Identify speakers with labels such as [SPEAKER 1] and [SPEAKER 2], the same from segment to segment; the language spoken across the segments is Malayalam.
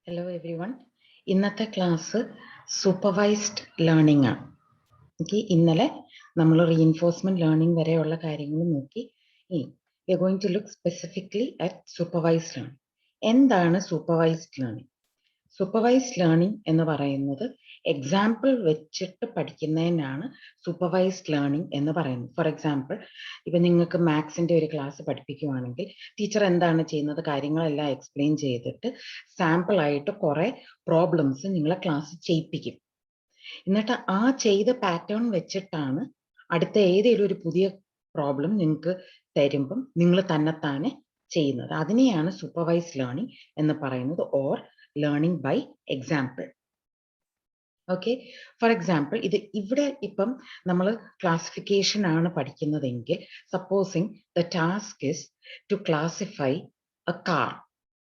[SPEAKER 1] Hello everyone. ഇന്നത്തെ ക്ലാസ് സൂപ്പർവൈസ്ഡ് ലേണിംഗ് ആണ്. ഇന്നലെ നമ്മൾ റീഇൻഫോഴ്സ്മെന്റ് ലേണിംഗ് വരെയുള്ള കാര്യങ്ങൾ നോക്കി. ഇനി we are going to look specifically at supervised learning. എന്താണ് സൂപ്പർവൈസ്ഡ് ലേണിംഗ്? സൂപ്പർവൈസ്ഡ് ലേണിംഗ് എന്ന് പറയുന്നത് എക്സാമ്പിൾ വെച്ചിട്ട് പഠിക്കുന്നതിനാണ് സൂപ്പർവൈസ്ഡ് ലേണിംഗ് എന്ന് പറയുന്നത്. ഫോർ എക്സാമ്പിൾ, ഇപ്പം നിങ്ങൾക്ക് മാത്സിൻ്റെ ഒരു ക്ലാസ് പഠിപ്പിക്കുകയാണെങ്കിൽ ടീച്ചർ എന്താണ് ചെയ്യുന്നത്, കാര്യങ്ങളെല്ലാം എക്സ്പ്ലെയിൻ ചെയ്തിട്ട് സാമ്പിളായിട്ട് കുറേ പ്രോബ്ലംസ് നിങ്ങളെ ക്ലാസ് ചെയ്യിപ്പിക്കും. എന്നിട്ട് ആ ചെയ്ത പാറ്റേൺ വെച്ചിട്ടാണ് അടുത്ത ഏതെങ്കിലും ഒരു പുതിയ പ്രോബ്ലം നിങ്ങൾക്ക് തരുമ്പം നിങ്ങൾ തന്നെത്താനെ ചെയ്യുന്നത്. അതിനെയാണ് സൂപ്പർവൈസ്ഡ് ലേണിംഗ് എന്ന് പറയുന്നത്, or learning by example. Okay, for example ഇവിടെ ഇപ്പം നമ്മൾ ക്ലാസിഫിക്കേഷൻ ആണ് പഠിക്കുന്നതെങ്കിൽ, supposing the task is to classify a car.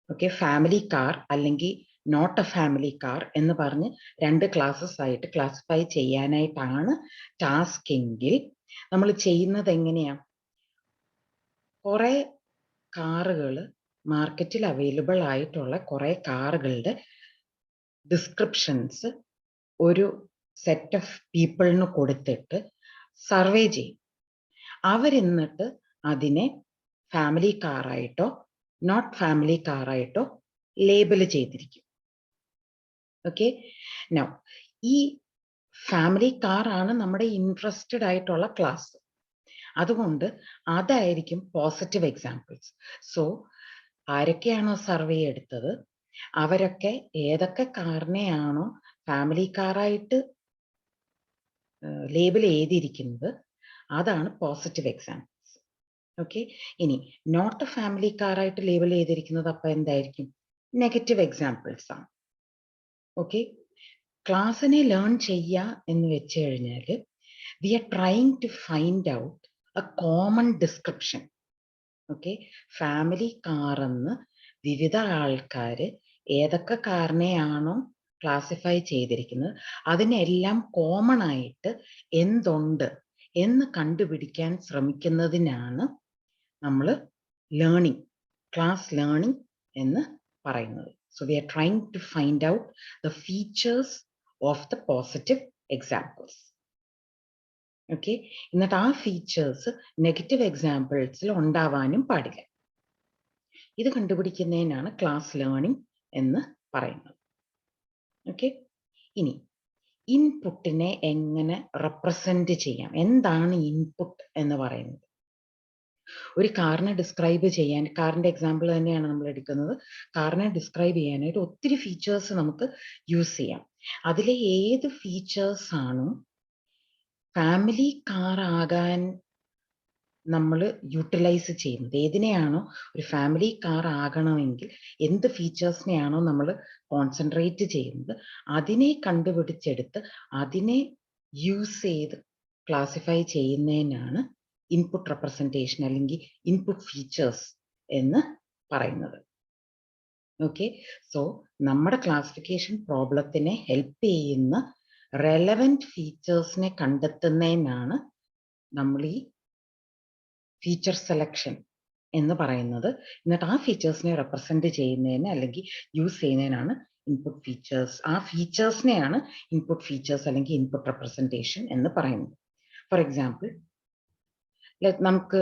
[SPEAKER 1] Okay, family car അല്ലെങ്കിൽ നോട്ട് എ ഫാമിലി കാർ എന്ന് പറഞ്ഞ് രണ്ട് ക്ലാസ്സസ് ആയിട്ട് ക്ലാസിഫൈ ചെയ്യാനായിട്ടാണ് ടാസ്ക് എങ്കിൽ നമ്മൾ ചെയ്യുന്നത് എങ്ങനെയാ? കുറെ കാറുകൾ മാർക്കറ്റിൽ അവൈലബിൾ ആയിട്ടുള്ള കുറെ കാറുകളുടെ ഡിസ്ക്രിപ്ഷൻസ് ഒരു സെറ്റ് ഓഫ് പീപ്പിളിന് കൊടുത്തിട്ട് സർവേ ചെയ്യും. അവരെന്നിട്ട് അതിനെ ഫാമിലി കാറായിട്ടോ നോട്ട് ഫാമിലി കാറായിട്ടോ ലേബൽ ചെയ്തിരിക്കും. ഓക്കെ, നൗ ഈ ഫാമിലി കാറാണ് നമ്മുടെ ഇൻട്രസ്റ്റഡ് ആയിട്ടുള്ള ക്ലാസ്. അതുകൊണ്ട് അതായിരിക്കും പോസിറ്റീവ് എക്സാമ്പിൾസ്. സോ ആരൊക്കെയാണോ സർവേ എടുത്തത് അവരൊക്കെ ഏതൊക്കെ കാറിനെയാണോ ഫാമിലി കാറായിട്ട് ലേബൽ ചെയ്തിരിക്കുന്നത് അതാണ് പോസിറ്റീവ് എക്സാമ്പിൾസ്. ഓക്കെ, ഇനി നോട്ട് എ ഫാമിലി കാറായിട്ട് ലേബൽ ചെയ്തിരിക്കുന്നത് അപ്പം എന്തായിരിക്കും? നെഗറ്റീവ് എക്സാമ്പിൾസ് ആണ്. ഓക്കെ, ക്ലാസ്സിനെ ലേൺ ചെയ്യുക എന്ന് വെച്ച് കഴിഞ്ഞാൽ we are trying to find out a common description. Okay, family കാറെന്ന് വിവിധ ആൾക്കാർ ഏതൊക്കെ കാറിനെയാണോ ക്ലാസിഫൈ ചെയ്തിരിക്കുന്നത് അതിനെല്ലാം കോമൺ ആയിട്ട് എന്തുണ്ട് എന്ന് കണ്ടുപിടിക്കാൻ ശ്രമിക്കുന്നതിനാണ് നമ്മൾ ലേണിംഗ്, ക്ലാസ് ലേണിംഗ് എന്ന് പറയുന്നത്. So we are trying to find out the features of the positive examples. Okay, എന്നിട്ട് ആ ഫീച്ചേഴ്സ് നെഗറ്റീവ് എക്സാമ്പിൾസിൽ ഉണ്ടാവാനും പാടില്ല. ഇത് കണ്ടുപിടിക്കുന്നതിനാണ് ക്ലാസ് ലേണിംഗ് എന്ന് പറയുന്നത്. ഓക്കെ, ഇനി ഇൻപുട്ടിനെ എങ്ങനെ റെപ്രസെന്റ് ചെയ്യാം? എന്താണ് ഇൻപുട്ട് എന്ന് പറയുന്നത്? ഒരു കാറിനെ ഡിസ്ക്രൈബ് ചെയ്യാൻ, കാറിന്റെ എക്സാമ്പിൾ തന്നെയാണ് നമ്മൾ എടുക്കുന്നത്, കാറിനെ ഡിസ്ക്രൈബ് ചെയ്യാനായിട്ട് ഒത്തിരി ഫീച്ചേഴ്സ് നമുക്ക് യൂസ് ചെയ്യാം. അതിലെ ഏത് ഫീച്ചേഴ്സ് ആണോ ഫാമിലി കാർ ആകാൻ നമ്മൾ യൂട്ടിലൈസ് ചെയ്യുന്നത്, ഏതിനെയാണോ ഒരു ഫാമിലി കാർ ആകണമെങ്കിൽ എന്ത് ഫീച്ചേഴ്സിനെയാണോ നമ്മൾ കോൺസെൻട്രേറ്റ് ചെയ്യുന്നത് അതിനെ കണ്ടുപിടിച്ചെടുത്ത് അതിനെ യൂസ് ചെയ്ത് ക്ലാസിഫൈ ചെയ്യുന്നതിനാണ് ഇൻപുട്ട് റെപ്രസെൻറ്റേഷൻ അല്ലെങ്കിൽ ഇൻപുട്ട് ഫീച്ചേഴ്സ് എന്ന് പറയുന്നത്. ഓക്കെ, സോ നമ്മുടെ ക്ലാസിഫിക്കേഷൻ പ്രോബ്ലത്തിനെ ഹെൽപ്പ് ചെയ്യുന്ന റെലവൻറ്റ് ഫീച്ചേഴ്സിനെ കണ്ടെത്തുന്നതിനാണ് നമ്മൾ ഈ ഫീച്ചർ സെലക്ഷൻ എന്ന് പറയുന്നത്. എന്നിട്ട് ആ ഫീച്ചേഴ്സിനെ റെപ്രസെന്റ് ചെയ്യുന്നതിന് അല്ലെങ്കിൽ യൂസ് ചെയ്യുന്നതിനാണ് ഇൻപുട്ട് ഫീച്ചേഴ്സ്. ആ ഫീച്ചേഴ്സിനെയാണ് ഇൻപുട്ട് ഫീച്ചേഴ്സ് അല്ലെങ്കിൽ ഇൻപുട്ട് റെപ്രസെൻറ്റേഷൻ എന്ന് പറയുന്നത്. ഫോർ എക്സാമ്പിൾ, നമുക്ക്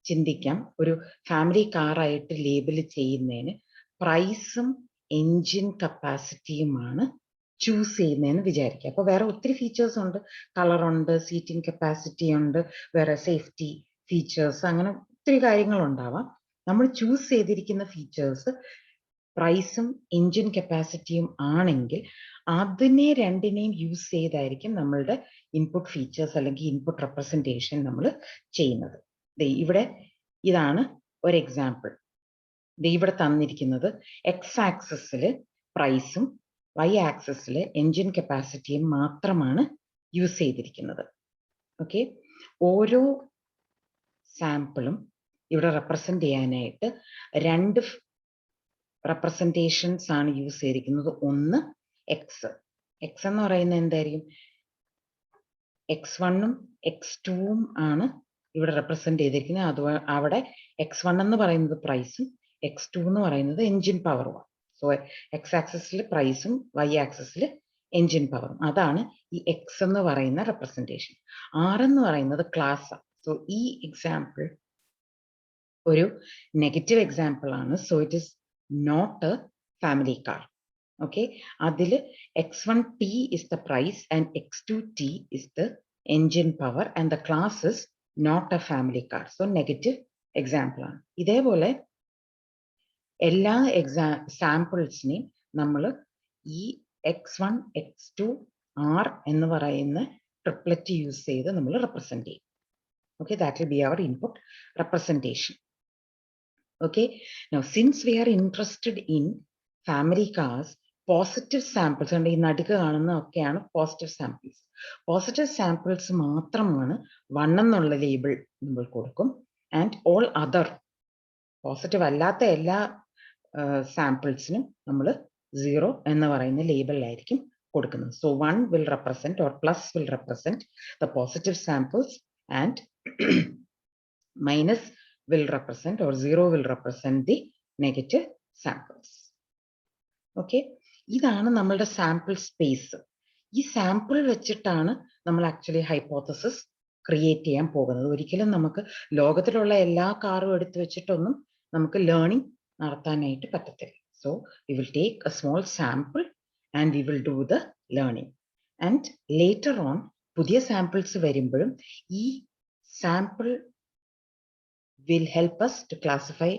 [SPEAKER 1] ചിന്തിക്കാം, ഒരു ഫാമിലി കാറായിട്ട് ലേബൽ ചെയ്യുന്നതിന് പ്രൈസും എൻജിൻ കപ്പാസിറ്റിയുമാണ് ചൂസ് ചെയ്യുന്നതെന്ന് വിചാരിക്കുക. അപ്പോൾ വേറെ ഒത്തിരി ഫീച്ചേഴ്സ് ഉണ്ട്, കളറുണ്ട്, സീറ്റിംഗ് കപ്പാസിറ്റി ഉണ്ട്, വേറെ സേഫ്റ്റി ഫീച്ചേഴ്സ്, അങ്ങനെ ഒത്തിരി കാര്യങ്ങളുണ്ടാവാം. നമ്മൾ ചൂസ് ചെയ്തിരിക്കുന്ന ഫീച്ചേഴ്സ് പ്രൈസും എൻജിൻ കപ്പാസിറ്റിയും ആണെങ്കിൽ അതിനെ രണ്ടിനെയും യൂസ് ചെയ്തായിരിക്കും നമ്മളുടെ ഇൻപുട്ട് ഫീച്ചേഴ്സ് അല്ലെങ്കിൽ ഇൻപുട്ട് റെപ്രസെൻറ്റേഷൻ നമ്മൾ ചെയ്യുന്നത്. ഇവിടെ ഇതാണ് ഒരു എക്സാമ്പിൾ. ഇവിടെ തന്നിരിക്കുന്നത് എക്സ് ആക്സിസിൽ പ്രൈസും വൈ ആക്സിസിൽ എൻജിൻ കപ്പാസിറ്റിയും മാത്രമാണ് യൂസ് ചെയ്തിരിക്കുന്നത്. ഓക്കെ, ഓരോ സാമ്പിളും ഇവിടെ റെപ്രസെന്റ് ചെയ്യാനായിട്ട് രണ്ട് റെപ്രസെൻറ്റേഷൻസ് ആണ് യൂസ് ചെയ്തിരിക്കുന്നത്. ഒന്ന് എക്സ്, എക്സ് എന്ന് പറയുന്നത് എന്തായിരിക്കും? x1ഉം x2ഉം ആണ് ഇവിടെ റെപ്രസെന്റ് ചെയ്തിരിക്കുന്നത്. അത് അവിടെ x1 എന്ന് പറയുന്നത് പ്രൈസും x2 എന്ന് പറയുന്നത് എൻജിൻ പവറുമാണ്. സോ എക്സ് ആക്സിസിൽ പ്രൈസും വൈ ആക്സിസിൽ എൻജിൻ പവറും. അതാണ് ഈ എക്സ് എന്ന് പറയുന്ന റെപ്രസെൻറ്റേഷൻ. ആർ എന്ന് പറയുന്നത് ക്ലാസ്. സോ ഈ എക്സാമ്പിൾ ഒരു നെഗറ്റീവ് എക്സാമ്പിൾ ആണ്. So it is not a family car. Okay, അതിൽ x1t is the price and x2t is the engine power and the class is not a family car. So negative example ആണ്. ഇതേപോലെ എല്ലാ സാമ്പിൾസിനെയും നമ്മൾ ഈ x1 x2 r എന്ന് പറയുന്ന ട്രിപ്ലറ്റ് യൂസ് ചെയ്ത് നമ്മൾ റെപ്രസെന്റ് ചെയ്യും. Okay, that will be our input representation. Okay, now since we are interested in family cars, positive samples ഉണ്ട്. ഈ നടുക്ക് കാണുന്ന ഒക്കെയാണ് പോസിറ്റീവ് സാമ്പിൾസ്. പോസിറ്റീവ് സാമ്പിൾസ് മാത്രമാണ് 1 എന്നുള്ള ലേബിൾ നമ്മൾ കൊടുക്കും. ആൻഡ് ഓൾ അതർ പോസിറ്റീവ് അല്ലാത്ത എല്ലാ സാമ്പിൾസിനും നമ്മൾ 0 എന്ന് പറയുന്ന ലേബിളിലായിരിക്കും കൊടുക്കുന്നത്. So 1 will represent or plus will represent the positive samples and minus will represent or 0 will represent the negative samples. Okay, ഇതാണ് നമ്മളുടെ സാമ്പിൾ സ്പേസ്. ഈ സാമ്പിൾ വെച്ചിട്ടാണ് നമ്മൾ ആക്ച്വലി ഹൈപ്പോത്തസിസ് ക്രിയേറ്റ് ചെയ്യാൻ പോകുന്നത്. ഒരിക്കലും നമുക്ക് ലോകത്തിലുള്ള എല്ലാ കാറും എടുത്തു വെച്ചിട്ടൊന്നും നമുക്ക് ലേണിംഗ് നടത്താനായിട്ട് പറ്റത്തില്ല. So we will take A small sample and we will do the learning. And later on പുതിയ സാമ്പിൾസ് വരുമ്പോഴും ഈ sample will help us to classify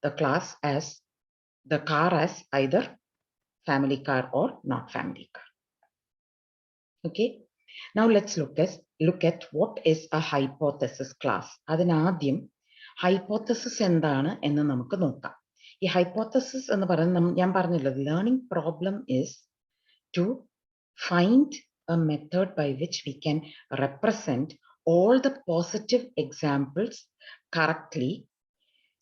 [SPEAKER 1] the class as the car as either family car or not family car. Okay, now let's look at what is a hypothesis class. അതിനാദ്യം ഹൈപ്പോത്തസിസ് എന്താണ് എന്ന് നമുക്ക് നോക്കാം. ഈ ഹൈപ്പോത്തസിസ് എന്ന് പറയുന്നത് ഞാൻ പറഞ്ഞല്ലോ, learning problem is to find a method by which we can represent all the positive examples correctly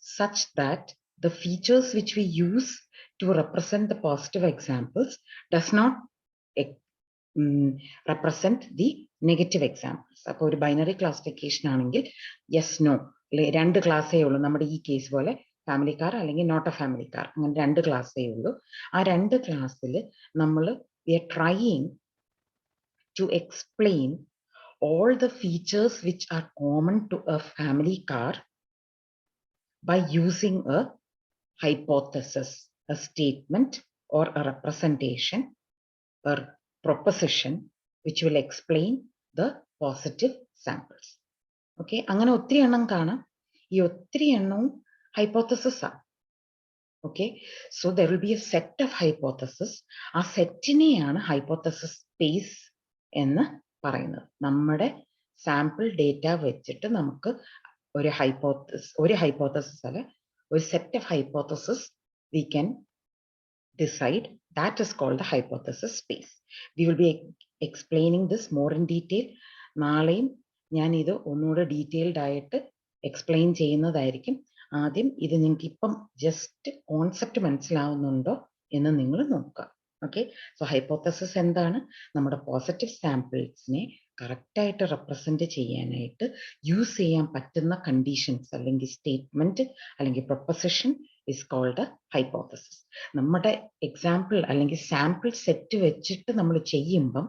[SPEAKER 1] such that the features which we use to represent the positive examples does not represent the negative examples. അപ്പോൾ ഒരു ബൈനറി ക്ലാസിഫിക്കേഷൻ ആണെങ്കിൽ യെസ് നോ രണ്ട് ക്ലാസ്സേ ഉള്ളൂ. നമ്മുടെ ഈ കേസ് പോലെ ഫാമിലി കാർ അല്ലെങ്കിൽ നോട്ട് എ ഫാമിലി കാർ, അങ്ങനെ രണ്ട് ക്ലാസ്സേ ഉള്ളൂ. ആ രണ്ട് ക്ലാസ്സിൽ നമ്മൾ we are trying to explain all the features which are common to a family car by using a hypothesis, a statement or a representation or proposition which will explain the positive samples. Okay, അങ്ങനെ ഒത്തിരി എണ്ണം കാണാം. ഈ ഒത്തിരി എണ്ണവും hypothesis ആണ്. Okay, so there will be a set of hypothesis. ആ സെറ്റിനെയാണ് hypothesis space എന്ന് പറയുന്നത്. നമ്മുടെ സാമ്പിൾ ഡേറ്റ വെച്ചിട്ട് നമുക്ക് ഒരു ഹൈപ്പോത്തസിസ് അല്ല, ഒരു set of hypothesis we can decide. That is called the hypothesis space. We will be explaining this more in detail. നാളെയും ഞാൻ ഇത് ഒന്നുകൂടെ ഡീറ്റെയിൽഡ് ആയിട്ട് എക്സ്പ്ലെയിൻ ചെയ്യുന്നതായിരിക്കും. ആദ്യം ഇത് നിങ്ങൾക്ക് ഇപ്പം ജസ്റ്റ് കോൺസെപ്റ്റ് മനസ്സിലാവുന്നുണ്ടോ എന്ന് നിങ്ങൾ നോക്കുക. ഓക്കെ, സോ ഹൈപ്പോത്തസിസ് എന്താണ്? നമ്മുടെ പോസിറ്റീവ് സാമ്പിൾസിനെ കറക്റ്റായിട്ട് റെപ്രസെന്റ് ചെയ്യാനായിട്ട് യൂസ് ചെയ്യാൻ പറ്റുന്ന കണ്ടീഷൻസ് അല്ലെങ്കിൽ സ്റ്റേറ്റ്മെന്റ് അല്ലെങ്കിൽ പ്രൊപ്പസിഷൻ ഇസ് കോൾഡ് ഹൈപ്പോത്തസിസ്. നമ്മുടെ എക്സാമ്പിൾ അല്ലെങ്കിൽ സാമ്പിൾ സെറ്റ് വെച്ചിട്ട് നമ്മൾ ചെയ്യുമ്പം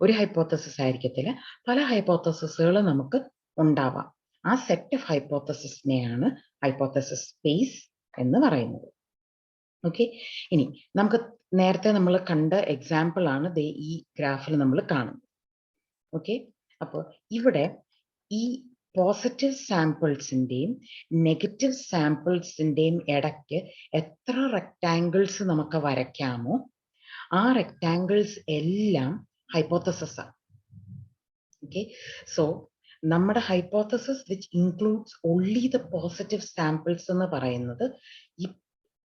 [SPEAKER 1] ഒരു ഹൈപ്പോത്തസിസ് ആയിരിക്കത്തില്ല, പല ഹൈപ്പോത്തസിസുകൾ നമുക്ക് ഉണ്ടാവാം. ആ സെറ്റ് ഓഫ് ഹൈപ്പോത്തസിസിനെയാണ് ഹൈപ്പോത്തസിസ് സ്പേസ് എന്ന് പറയുന്നത്. ഓക്കെ, ഇനി നമുക്ക് നേരത്തെ നമ്മൾ കണ്ട എക്സാമ്പിൾ ആണ് ഈ ഗ്രാഫിൽ നമ്മൾ കാണുന്നത്. ഓക്കെ, അപ്പോൾ ഇവിടെ ഈ പോസിറ്റീവ് സാമ്പിൾസിന്റെയും നെഗറ്റീവ് സാമ്പിൾസിന്റെയും ഇടയ്ക്ക് എത്ര റെക്ടാങ്കിൾസ് നമുക്ക് വരയ്ക്കാമോ ആ റെക്ടാങ്കിൾസ് എല്ലാം ഹൈപ്പോത്തസിസ് ആണ്. ഓക്കെ, സോ നമ്മുടെ hypothesis which includes only the positive samples എന്ന് പറയുന്നത് ഈ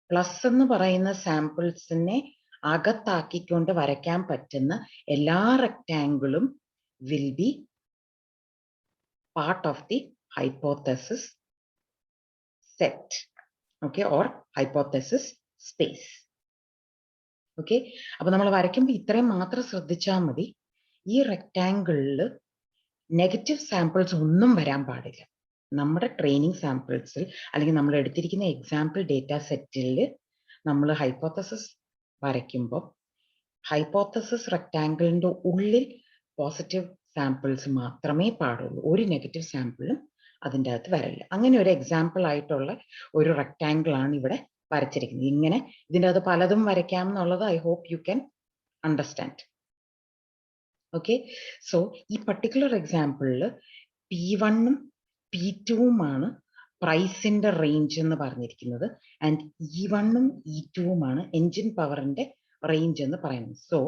[SPEAKER 1] പ്ലസ് എന്ന് പറയുന്ന സാമ്പിൾസിനെ അകത്താക്കിക്കൊണ്ട് വരയ്ക്കാൻ പറ്റുന്ന എല്ലാ റെക്ടാങ്കിളും will be part of the hypothesis set, okay, or hypothesis space. Okay, അപ്പോൾ നമ്മൾ വരയ്ക്കുമ്പോൾ ഇത്രയും മാത്രം ശ്രദ്ധിച്ചാൽ മതി. ഈ റെക്ടാങ്കിളിൽ നെഗറ്റീവ് സാമ്പിൾസ് ഒന്നും വരാൻ പാടില്ല. നമ്മുടെ ട്രെയിനിങ് സാമ്പിൾസിൽ അല്ലെങ്കിൽ നമ്മൾ എടുത്തിരിക്കുന്ന എക്സാമ്പിൾ ഡേറ്റ സെറ്റിൽ നമ്മൾ ഹൈപ്പോത്തസിസ് വരയ്ക്കുമ്പോൾ ഹൈപ്പോത്തസിസ് റെക്ടാങ്കിളിൻ്റെ ഉള്ളിൽ പോസിറ്റീവ് സാമ്പിൾസ് മാത്രമേ പാടുള്ളൂ. ഒരു നെഗറ്റീവ് സാമ്പിളും അതിൻ്റെ അകത്ത് വരില്ല. അങ്ങനെ ഒരു എക്സാമ്പിൾ ആയിട്ടുള്ള ഒരു റെക്ടാങ്കിൾ ആണ് ഇവിടെ വരച്ചിരിക്കുന്നത്. ഇങ്ങനെ ഇതിൻ്റെ അകത്ത് പലതും വരയ്ക്കാം എന്നുള്ളത് I hope you can understand. Okay, so ഈ പർട്ടിക്കുലർ എക്സാമ്പിളിൽ P1ഉം P2ഉമാണ് പ്രൈസിന്റെ റേഞ്ച് എന്ന് പറഞ്ഞിരിക്കുന്നത്. ആൻഡ് E1ഉം E2ഉമാണ് എൻജിൻ പവറിന്റെ റേഞ്ച് എന്ന് പറയുന്നത്. സോ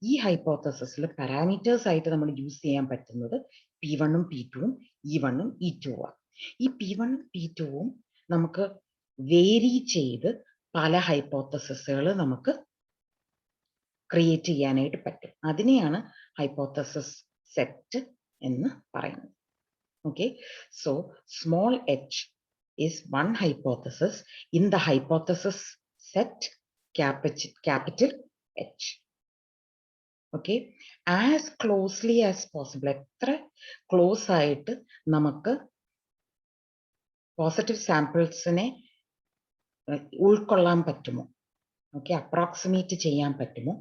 [SPEAKER 1] ഈ ഹൈപ്പോത്തസിസിൽ പാരാമീറ്റേഴ്സ് ആയിട്ട് നമ്മൾ യൂസ് ചെയ്യാൻ പറ്റുന്നത് P1ഉം P2ഉം E1ഉം E2ഉം. ഈ P1ഉം P2ഉം നമുക്ക് വേരി ചെയ്ത് പല ഹൈപ്പോത്തസിസുകൾ നമുക്ക് ക്രിയേറ്റ് ചെയ്യാനായിട്ട് പറ്റും. അതിനെയാണ് ഹൈപ്പോത്തസിസ് സെറ്റ് എന്ന് പറയുന്നത്. Okay, so small h is one hypothesis in the hypothesis set capital H. Okay, as closely as possible, എത്ര ക്ലോസ് ആയിട്ട് നമുക്ക് പോസിറ്റീവ് സാമ്പിൾസിനെ ഉൾക്കൊള്ളാൻ പറ്റുമോ, ഓക്കെ, അപ്രോക്സിമേറ്റ് ചെയ്യാൻ പറ്റുമോ,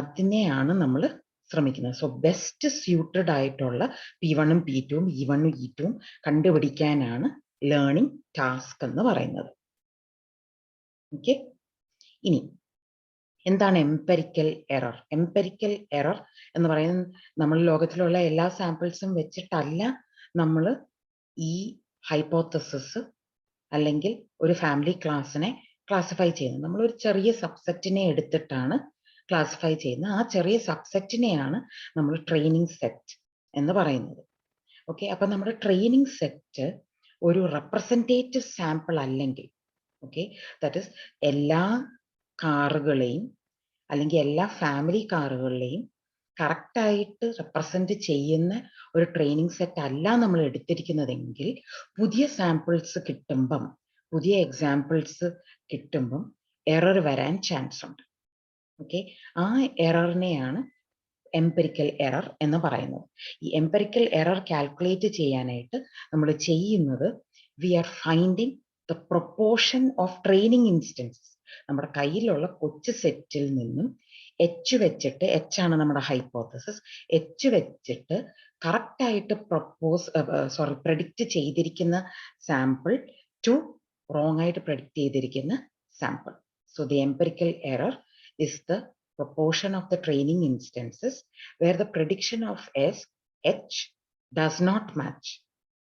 [SPEAKER 1] അതിനെയാണ് നമ്മൾ ശ്രമിക്കുന്നത്. സോ ബെസ്റ്റ് സ്യൂട്ടഡ് ആയിട്ടുള്ള P1ഉം P2ഉം E1ഉം E2ഉം കണ്ടുപിടിക്കാനാണ് ലേണിംഗ് ടാസ്ക് എന്ന് പറയുന്നത്. ഓക്കെ, ഇനി എന്താണ് എംപെരിക്കൽ എറർ? എംപെരിക്കൽ എറർ എന്ന് പറയുന്നത് നമ്മൾ ലോകത്തിലുള്ള എല്ലാ സാമ്പിൾസും വെച്ചിട്ടല്ല നമ്മൾ ഈ ഹൈപ്പോത്തസിസ് അല്ലെങ്കിൽ ഒരു ഫാമിലി ക്ലാസ്സിനെ ക്ലാസിഫൈ ചെയ്യുന്നത്. നമ്മൾ ഒരു ചെറിയ സബ്സെറ്റിനെ എടുത്തിട്ടാണ് ക്ലാസിഫൈ ചെയ്യുന്നത്. ആ ചെറിയ സബ്സെറ്റിനെയാണ് നമ്മൾ ട്രെയിനിങ് സെറ്റ് എന്ന് പറയുന്നത്. ഓക്കെ, അപ്പൊ നമ്മുടെ ട്രെയിനിങ് സെറ്റ് ഒരു റെപ്രസെൻറ്റേറ്റീവ് സാമ്പിൾ അല്ലെങ്കിൽ, ഓക്കെ, ദാറ്റ് ഇസ് എല്ലാ കാറുകളെയും അല്ലെങ്കിൽ എല്ലാ ഫാമിലി കാറുകളെയും കറക്റ്റായിട്ട് റെപ്രസെന്റ് ചെയ്യുന്ന ഒരു ട്രെയിനിങ് സെറ്റ് അല്ല നമ്മൾ എടുത്തിരിക്കുന്നതെങ്കിൽ പുതിയ സാമ്പിൾസ് കിട്ടുമ്പം, പുതിയ എക്സാമ്പിൾസ് കിട്ടുമ്പം എറർ വരാൻ ചാൻസ് ഉണ്ട്. ഓക്കെ, ആ എററിനെയാണ് എംപെരിക്കൽ എറർ എന്ന് പറയുന്നത്. ഈ എംപെരിക്കൽ എറർ കാൽക്കുലേറ്റ് ചെയ്യാനായിട്ട് നമ്മൾ ചെയ്യുന്നത് we are finding the proportion of training instances. നമ്മുടെ കയ്യിലുള്ള കൊച്ചു സെറ്റിൽ നിന്നും എച്ച് വെച്ചിട്ട്, എച്ച് ആണ് നമ്മുടെ ഹൈപ്പോത്തസിസ്, എച്ച് വെച്ചിട്ട് കറക്റ്റായിട്ട് പ്രെഡിക്റ്റ് ചെയ്തിരിക്കുന്ന സാമ്പിൾ ടു റോങ് ആയിട്ട് പ്രെഡിക്റ്റ് ചെയ്തിരിക്കുന്ന sample. So the empirical error is the proportion of the training instances where the prediction of H does not match.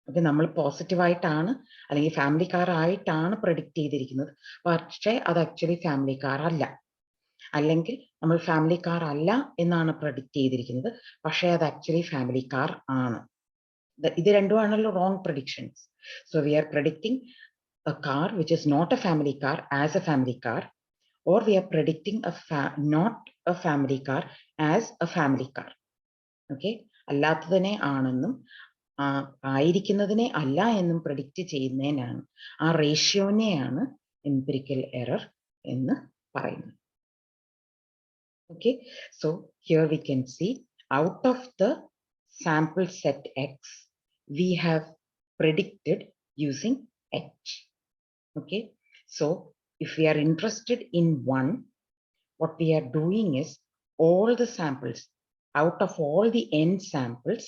[SPEAKER 1] അത് നമ്മൾ പോസിറ്റീവായിട്ടാണ് അല്ലെങ്കിൽ ഫാമിലി കാർ ആയിട്ടാണ് പ്രെഡിക്റ്റ് ചെയ്തിരിക്കുന്നത്, പക്ഷേ അത് ആക്ച്വലി ഫാമിലി കാർ അല്ല. അല്ലെങ്കിൽ നമ്മൾ ഫാമിലി കാർ അല്ല എന്നാണ് പ്രെഡിക്റ്റ് ചെയ്തിരിക്കുന്നത്, പക്ഷേ അത് ആക്ച്വലി ഫാമിലി കാർ ആണ്. ഇത് രണ്ടുമാണല്ലോ wrong predictions. So we are predicting a car which is not a family car as a family car, or we are predicting not a family car as a family car. Okay, അല്ലാത്തതിനെ ആണെന്നും ആയിരിക്കുന്നതിനെ അല്ല എന്നും പ്രെഡിക്റ്റ് ചെയ്യുന്നതിനാണ്, ആ റേഷ്യോനെയാണ് എംപിരിക്കൽ എറർ എന്ന് പറയുന്നത്. Okay, so here we can see out of the sample set X we have predicted using H. Okay, so if we are interested in one, what we are doing is all the samples, out of all the n samples,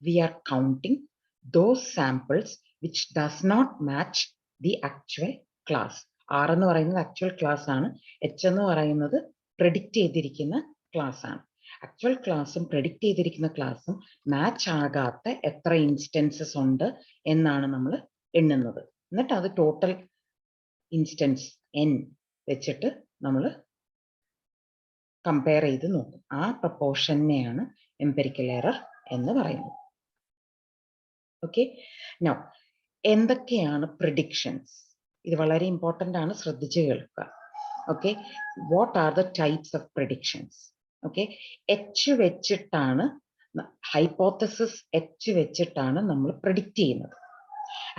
[SPEAKER 1] we are counting those samples which does not match the actual class. R എന്ന് പറയുന്നത് ആക്ച്വൽ ക്ലാസ് ആണ്, H എന്ന് പറയുന്നത് പ്രെഡിക്റ്റ് ചെയ്തിരിക്കുന്ന ക്ലാസ് ആണ്. ആക്ച്വൽ ക്ലാസ്സും പ്രെഡിക്റ്റ് ചെയ്തിരിക്കുന്ന ക്ലാസ്സും മാച്ച് ആകാത്ത എത്ര ഇൻസ്റ്റൻസസ് ഉണ്ട് എന്നാണ് നമ്മൾ എണ്ണുന്നത്. എന്നിട്ട് അത് ടോട്ടൽ ഇൻസ്റ്റൻസ് n വെച്ചിട്ട് നമ്മൾ കമ്പയർ ചെയ്ത് നോക്കും. ആ പ്രൊപ്പോർഷനെയാണ് എംപെരിക്കൽ എറർ എന്ന് പറയുന്നത്. ഓക്കെ, നൗ എന്തൊക്കെയാണ് പ്രിഡിക്ഷൻസ്? ഇത് വളരെ ഇമ്പോർട്ടൻ്റ് ആണ്, ശ്രദ്ധിച്ച് കേൾക്കുക. Okay, what are the types of predictions? Okay, H വെച്ചിട്ടാണ്, ഹൈപ്പോത്തസിസ് എച്ച് വെച്ചിട്ടാണ് നമ്മൾ പ്രിഡിക്റ്റ് ചെയ്യുന്നത്.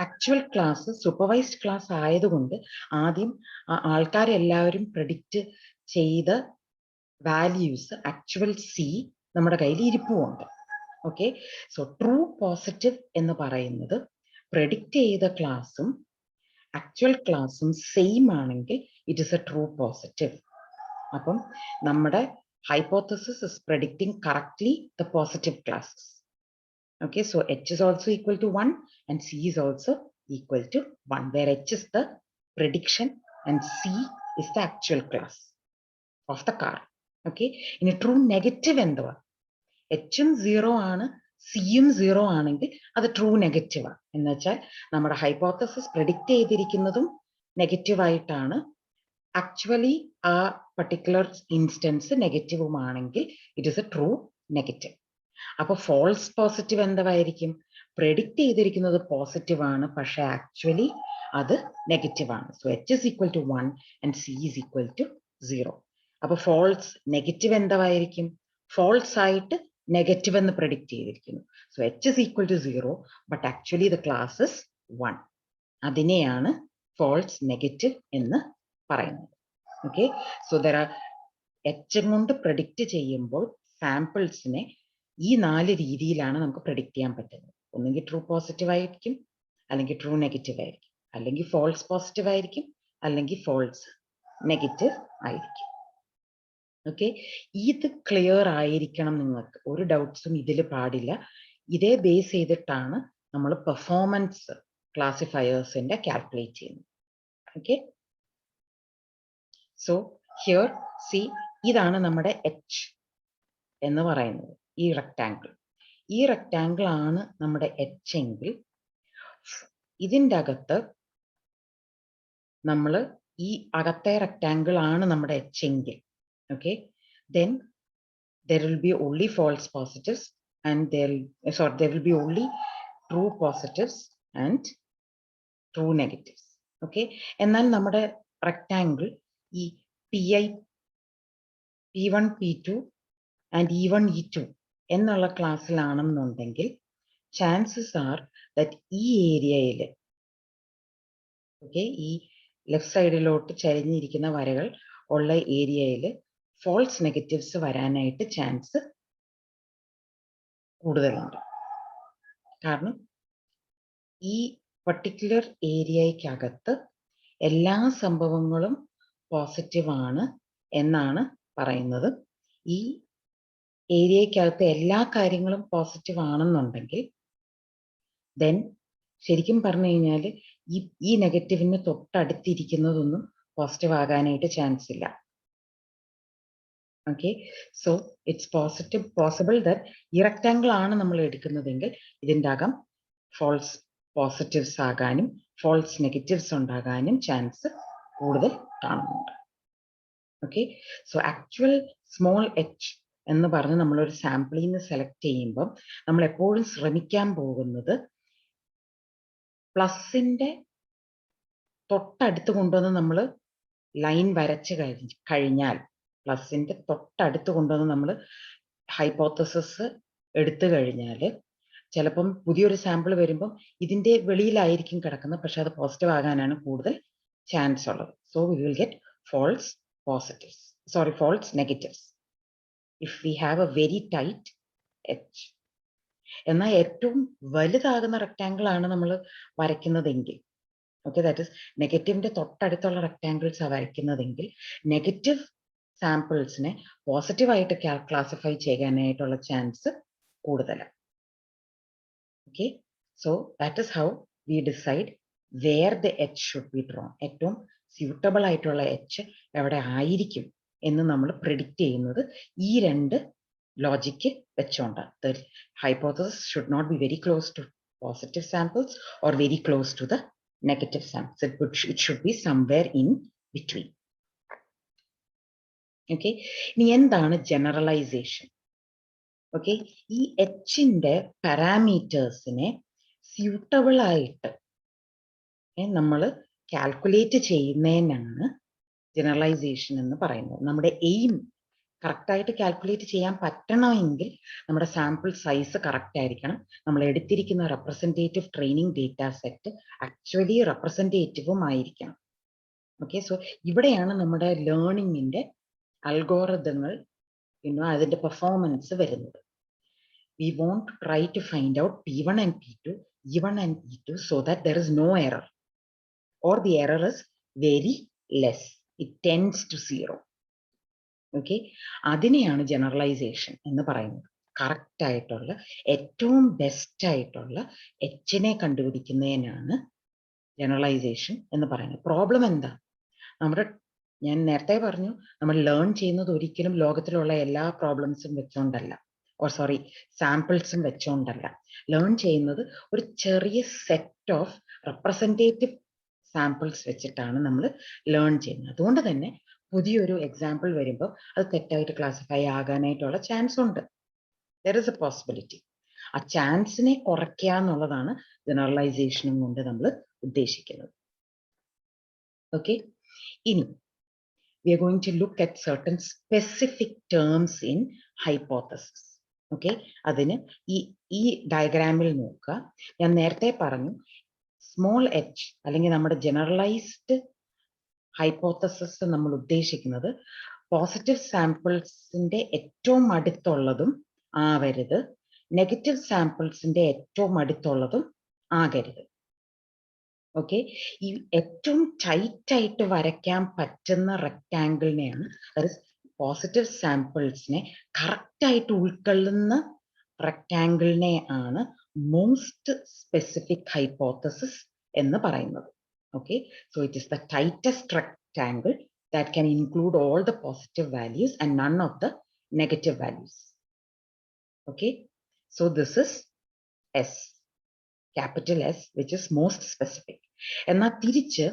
[SPEAKER 1] ആക്ച്വൽ ക്ലാസ് സൂപ്പർവൈസ്ഡ് ക്ലാസ് ആയതുകൊണ്ട് ആദ്യം ആൾക്കാരെല്ലാവരും പ്രെഡിക്റ്റ് ചെയ്ത വാല്യൂസ് ആക്ച്വൽ സി നമ്മുടെ കയ്യിൽ ഇരിപ്പുണ്ട്. ഓക്കെ, സോ ട്രൂ പോസിറ്റീവ് എന്ന് പറയുന്നത് പ്രെഡിക്റ്റ് ചെയ്ത ക്ലാസ്സും ആക്ച്വൽ ക്ലാസ്സും സെയിം ആണെങ്കിൽ it is a true positive. അപ്പം നമ്മുടെ hypothesis is predicting correctly the positive classes. Okay, so H is also equal to 1 and C is also equal to 1, where H is the prediction and C is the actual class of the car. Okay, in a true negative എന്തുവാ? H ഉം 0 ആണ്, C ഉം 0 ആണെങ്കിൽ അത് ട്രൂ നെഗറ്റീവ് ആണ്. എന്ന് വെച്ചാൽ നമ്മുടെ ഹൈപ്പോത്തസിസ് പ്രെഡിക്റ്റ് ചെയ്തിരിക്കുന്നതും നെഗറ്റീവ് ആയിട്ടാണ്, ആക്ച്വലി ആ പർട്ടിക്കുലർ ഇൻസ്റ്റൻസ് നെഗറ്റീവുമാണെങ്കിൽ it is a true negative. അപ്പൊ ഫോൾസ് പോസിറ്റീവ് എന്തായിരിക്കും? പ്രെഡിക്റ്റ് ചെയ്തിരിക്കുന്നത് പോസിറ്റീവ് ആണ്, പക്ഷെ ആക്ച്വലി അത് നെഗറ്റീവ് ആണ്. So H is equal to 1 and C is equal to 0. അപ്പൊ ഫോൾസ് നെഗറ്റീവ് എന്തായിരിക്കും? ഫോൾസ് ആയിട്ട് നെഗറ്റീവ് എന്ന് പ്രെഡിക്റ്റ് ചെയ്തിരിക്കുന്നു. So H is equal to 0 but actually the class is 1. അതിനെയാണ് ഫോൾസ് നെഗറ്റീവ് എന്ന് പറയുന്നത്. Okay, so there are H കൊണ്ട് പ്രെഡിക്റ്റ് ചെയ്യുമ്പോൾ സാമ്പിൾസിനെ ഈ 4 രീതിയിലാണ് നമുക്ക് പ്രെഡിക്റ്റ് ചെയ്യാൻ പറ്റുന്നത്. ഒന്നുകിൽ ട്രൂ പോസിറ്റീവ് ആയിരിക്കും, അല്ലെങ്കിൽ ട്രൂ നെഗറ്റീവ് ആയിരിക്കും, അല്ലെങ്കിൽ ഫോൾസ് പോസിറ്റീവ് ആയിരിക്കും, അല്ലെങ്കിൽ ഫോൾസ് നെഗറ്റീവ് ആയിരിക്കും. ഓക്കെ, ഇത് ക്ലിയർ ആയിരിക്കണം നിങ്ങൾക്ക്, ഒരു ഡൗട്ട്സും ഇതിൽ പാടില്ല. ഇതേ ബേസ് ചെയ്തിട്ടാണ് നമ്മൾ പെർഫോമൻസ് ക്ലാസിഫയേഴ്സിന്റെ കാൽക്കുലേറ്റ് ചെയ്യുന്നത്. ഓക്കെ, സോ ഹിയർ സി, ഇതാണ് നമ്മുടെ H എന്ന് പറയുന്നത്, ഈ റെക്ടാങ്കിൾ. ഈ റെക്ടാങ്കിൾ ആണ് നമ്മുടെ H എങ്കിൽ ഇതിൻ്റെ അകത്ത് നമ്മൾ ഈ അകത്തെ റെക്ടാങ്കിൾ ആണ് നമ്മുടെ H എങ്കിൽ, okay, then there will be only false positives and there will be only true positives and true negatives. Okay, എന്നാൽ നമ്മുടെ റെക്ടാങ്കിൾ ഈ PI P1 P2 and E1 E2 എന്നുള്ള ക്ലാസ്സിലാണെന്നുണ്ടെങ്കിൽ chances are that ഈ ഏരിയയിൽ, ഓക്കെ, ഈ ലെഫ്റ്റ് സൈഡിലോട്ട് ചരിഞ്ഞിരിക്കുന്ന വരകൾ ഉള്ള ഏരിയയിൽ ഫോൾസ് നെഗറ്റീവ്സ് വരാനായിട്ട് ചാൻസ് കൂടുതലുണ്ട്. കാരണം ഈ പർട്ടിക്കുലർ ഏരിയയ്ക്കകത്ത് എല്ലാ സംഭവങ്ങളും പോസിറ്റീവ് ആണ് എന്നാണ് പറയുന്നത്. ഈ ഏരിയയ്ക്കകത്ത് എല്ലാ കാര്യങ്ങളും പോസിറ്റീവ് ആണെന്നുണ്ടെങ്കിൽ ദെൻ ശരിക്കും പറഞ്ഞു കഴിഞ്ഞാൽ ഈ നെഗറ്റീവിന് തൊട്ടടുത്തിരിക്കുന്നതൊന്നും പോസിറ്റീവ് ആകാനായിട്ട് ചാൻസ് ഇല്ല. Okay, so it's possible that ഈ റെക്ടാങ്കിൾ ആണ് നമ്മൾ എടുക്കുന്നതെങ്കിൽ ഇതിൻ്റെ അകം ഫോൾസ് പോസിറ്റീവ്സ് ആകാനും ഫോൾസ് നെഗറ്റീവ്സ് ഉണ്ടാകാനും ചാൻസ് കൂടുതൽ കാണുന്നുണ്ട്. Okay, so actual small h എന്ന് പറഞ്ഞ് നമ്മളൊരു സാമ്പിളിൽ നിന്ന് സെലക്ട് ചെയ്യുമ്പോൾ നമ്മൾ എപ്പോഴും ശ്രമിക്കാൻ പോകുന്നത് പ്ലസിന്റെ തൊട്ടടുത്ത് കൊണ്ടുവന്ന് നമ്മൾ ലൈൻ വരച്ച് കഴിഞ്ഞാൽ, പ്ലസിന്റെ തൊട്ടടുത്ത് കൊണ്ടുവന്ന് നമ്മൾ ഹൈപ്പോത്തസിസ് എടുത്തു കഴിഞ്ഞാൽ ചിലപ്പം പുതിയൊരു സാമ്പിൾ വരുമ്പം ഇതിന്റെ വെളിയിലായിരിക്കും കിടക്കുന്നത്, പക്ഷെ അത് പോസിറ്റീവ് ആകാനാണ് കൂടുതൽ ചാൻസ് ഉള്ളത്. So we will get false positives, false negatives if we have a very tight H. എന്നാൽ ഏറ്റവും വലുതാകുന്ന റെക്ടാങ്കിൾ ആണ് നമ്മൾ വരയ്ക്കുന്നതെങ്കിൽ, ഓക്കെ, ദാറ്റ് ഇസ് നെഗറ്റീവിന്റെ തൊട്ടടുത്തുള്ള റെക്ടാങ്കിൾസ് വരയ്ക്കുന്നതെങ്കിൽ നെഗറ്റീവ് സാമ്പിൾസിനെ പോസിറ്റീവായിട്ട് ക്ലാസിഫൈ ചെയ്യാനായിട്ടുള്ള ചാൻസ് കൂടുതലാണ്. Okay, so that is how we decide where the H should be drawn. ഏറ്റവും സ്യൂട്ടബിൾ ആയിട്ടുള്ള H എവിടെ ആയിരിക്കും എന്ന് നമ്മൾ പ്രെഡിക്റ്റ് ചെയ്യുന്നത് ഈ രണ്ട് ലോജിക്ക് വെച്ചോണ്ട്. The hypothesis should not be very close to positive samples or very close to the negative samples. It should be somewhere in between. Okay, ഇനി എന്താണ് ജനറലൈസേഷൻ? ഓക്കെ, ഈ Hന്റെ പാരാമീറ്റേഴ്സിനെ സ്യൂട്ടബിൾ ആയിട്ട് നമ്മൾ കാൽക്കുലേറ്റ് ചെയ്യുന്നതിനാണ് ജനറലൈസേഷൻ എന്ന് പറയുന്നത്. നമ്മുടെ എയിം കറക്റ്റായിട്ട് കാൽക്കുലേറ്റ് ചെയ്യാൻ പറ്റണമെങ്കിൽ നമ്മുടെ സാമ്പിൾ സൈസ് കറക്റ്റ് ആയിരിക്കണം. നമ്മൾ എടുത്തിരിക്കുന്ന representative training data set actually റെപ്രസെൻറ്റേറ്റീവും ആയിരിക്കണം. ഓക്കെ, സോ ഇവിടെയാണ് നമ്മുടെ ലേണിങ്ങിൻ്റെ അൽഗോറിതങ്ങൾ അതിൻ്റെ പെർഫോമൻസ് വരുന്നത്. We want to try to find out P1 and P2, E1 and E2 so that there is no error or the error is very less. It tends to 0. Okay, അതിനെയാണ് ജനറലൈസേഷൻ എന്ന് പറയുന്നത്. കറക്റ്റ് ആയിട്ടുള്ള ഏറ്റവും ബെസ്റ്റ് ആയിട്ടുള്ള എച്ചിനെ കണ്ടുപിടിക്കുന്നതിനാണ് ജനറലൈസേഷൻ എന്ന് പറയുന്നത്. പ്രോബ്ലം എന്താ? ഞാൻ നേരത്തെ പറഞ്ഞു, നമ്മൾ ലേൺ ചെയ്യുന്നത് ഒരിക്കലും ലോകത്തിലുള്ള എല്ലാ പ്രോബ്ലംസും വെച്ചോണ്ടല്ല, സാമ്പിൾസും വെച്ചോണ്ടല്ല. ലേൺ ചെയ്യുന്നത് ഒരു ചെറിയ സെറ്റ് ഓഫ് റെപ്രസെൻറ്റേറ്റീവ് സാമ്പിൾസ് വെച്ചിട്ടാണ് നമ്മൾ ലേൺ ചെയ്യുന്നത്. അതുകൊണ്ട് തന്നെ പുതിയൊരു എക്സാമ്പിൾ വരുമ്പോൾ അത് തെറ്റായിട്ട് ക്ലാസിഫൈ ആകാനായിട്ടുള്ള ചാൻസ് ഉണ്ട്. There is A possibility. ആ ചാൻസിനെ കുറയ്ക്കുക എന്നുള്ളതാണ് ജനറലൈസേഷനും കൊണ്ട് നമ്മൾ ഉദ്ദേശിക്കുന്നത്. ഓക്കെ, ഇനി we are going to look at certain specific terms in hypothesis. Okay, അതിന് ഈ ഡയഗ്രാമിൽ നോക്കുക. ഞാൻ നേരത്തെ പറഞ്ഞു സ്മോൾ h അല്ലെങ്കിൽ നമ്മുടെ ജനറലൈസ്ഡ് ഹൈപ്പോത്തസിസ് നമ്മൾ ഉദ്ദേശിക്കുന്നത് പോസിറ്റീവ് സാമ്പിൾസിന്റെ ഏറ്റവും അടുത്തുള്ളതും ആവരുത്, നെഗറ്റീവ് സാമ്പിൾസിന്റെ ഏറ്റവും അടുത്തുള്ളതും ആകരുത്. ഓക്കെ, ഈ ഏറ്റവും ടൈറ്റ് ആയിട്ട് വരയ്ക്കാൻ പറ്റുന്ന റെക്ടാങ്കിളിനെയാണ്, പോസിറ്റീവ് സാമ്പിൾസിനെ കറക്റ്റ് ആയിട്ട് ഉൾക്കൊള്ളുന്ന റെക്ടാങ്കിളിനെ ആണ് മോസ്റ്റ് സ്പെസിഫിക് ഹൈപ്പോത്തസിസ് എന്ന് പറയുന്നത്. Okay, so it is the tightest rectangle that can include all the positive values and none of the negative values. Okay, so this is S, capital S, which is most specific. എന്നാൽ തിരിച്ച്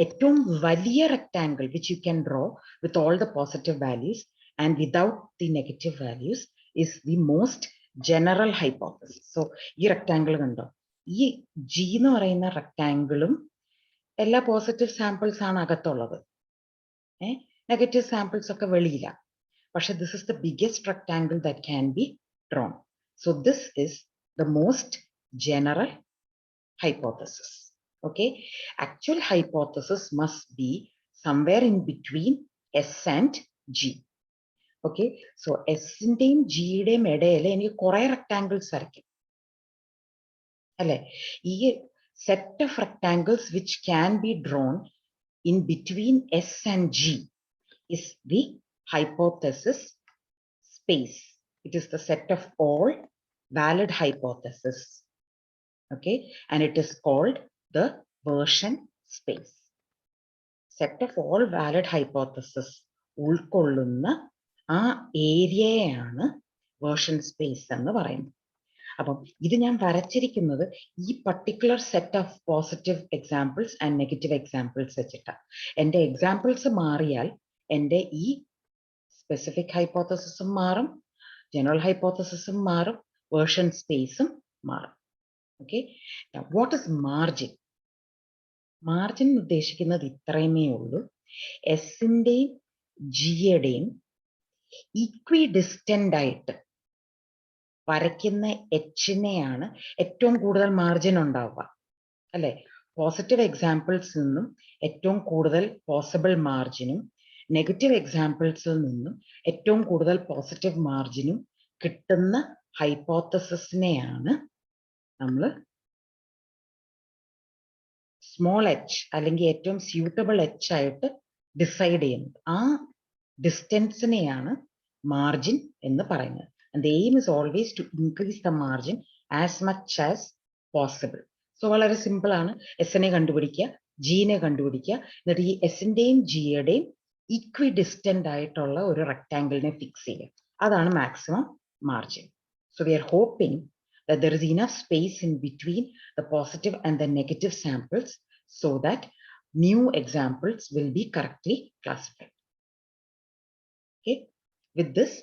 [SPEAKER 1] ഏറ്റവും വലിയ rectangle which you can draw with all the positive values and without the negative values is the most general hypothesis. So ഈ റെക്ടാങ്കിൾ കണ്ടോ, ഈ G എന്ന് പറയുന്ന റെക്ടാങ്കിളും എല്ലാ പോസിറ്റീവ് സാമ്പിൾസ് ആണ് അകത്തുള്ളത്, നെഗറ്റീവ് സാമ്പിൾസ് ഒക്കെ വെളിയില്ല. പക്ഷെ this is the biggest rectangle that can be drawn. So this is the most general hypothesis. Okay, actual hypothesis must be somewhere in between S and G. Okay, so S ന്റെയും G യുടെയും ഇടയിൽ എനിക്ക് കുറെ റെക്ടാങ്കിൾസ് വരയ്ക്കും അല്ലെ. ഈ set of rectangles which can be drawn in between S and G is the hypothesis space. It is the set of all valid hypotheses. Okay, and it is called the version space. Set of all valid hypotheses ഉൾക്കൊള്ളുന്ന ആ ഏരിയയാണ് വേർഷൻ സ്പേസ് എന്ന് പറയുന്നത്. അപ്പം ഇത് ഞാൻ വരച്ചിരിക്കുന്നത് ഈ particular set of positive examples and negative examples വെച്ചിട്ടാണ്. എൻ്റെ എക്സാമ്പിൾസ് മാറിയാൽ എൻ്റെ ഈ സ്പെസിഫിക് ഹൈപ്പോത്തസിസും മാറും, ജനറൽ ഹൈപ്പോത്തസിസും മാറും, വേർഷൻ സ്പേസും മാറും. Okay, what is margin? Margin ഉദ്ദേശിക്കുന്നത് ഇത്രയുമേ ഉള്ളൂ, എസിന്റെയും ജിയുടെയും ഈക്വി ഡിസ്റ്റന്റ് ആയിട്ട് വരയ്ക്കുന്ന എച്ചിനെയാണ് ഏറ്റവും കൂടുതൽ മാർജിൻ ഉണ്ടാവുക അല്ലെ. പോസിറ്റീവ് എക്സാമ്പിൾസിൽ നിന്നും ഏറ്റവും കൂടുതൽ പോസിബിൾ മാർജിനും നെഗറ്റീവ് എക്സാമ്പിൾസിൽ നിന്നും ഏറ്റവും കൂടുതൽ പോസിറ്റീവ് മാർജിനും കിട്ടുന്ന ഹൈപ്പോത്തസിസിനെയാണ് നമ്മൾ സ്മോൾ എച്ച് അല്ലെങ്കിൽ ഏറ്റവും സ്യൂട്ടബിൾ എച്ച് ആയിട്ട് ഡിസൈഡ് ചെയ്യുന്നത്. ആ ഡിസ്റ്റൻസിനെയാണ് മാർജിൻ എന്ന് പറയുന്നത്. And the aim is always to increase the margin as much as possible. So വളരെ സിമ്പിൾ ആണ്. എസിനെ കണ്ടുപിടിക്കുക, ജിനെ കണ്ടുപിടിക്കുക, എന്നിട്ട് ഈ എസിന്റെയും ജിയുടെയും ഈക്വി ഡിസ്റ്റന്റ് ആയിട്ടുള്ള ഒരു റെക്ടാങ്കിളിനെ ഫിക്സ് ചെയ്യുക. അതാണ് maximum margin. So we are hoping that there is enough space in between the positive and the negative samples so that new examples will be correctly classified. Okay, with this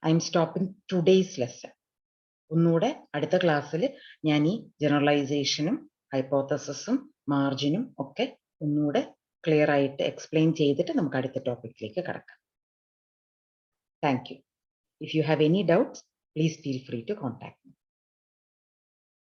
[SPEAKER 1] I am stopping today's lesson. ഒന്നുകൂടെ അടുത്ത ക്ലാസ്സിൽ ഞാൻ ഈ ജനറലൈസേഷനും ഹൈപ്പോത്തസിസും മാർജിനും ഒക്കെ ഒന്നുകൂടെ ക്ലിയർ ആയിട്ട് എക്സ്പ്ലെയിൻ ചെയ്തിട്ട് നമുക്ക് അടുത്ത ടോപ്പിക്കിലേക്ക് കടക്കാം. Thank you. If you have any doubts, please feel free to contact me.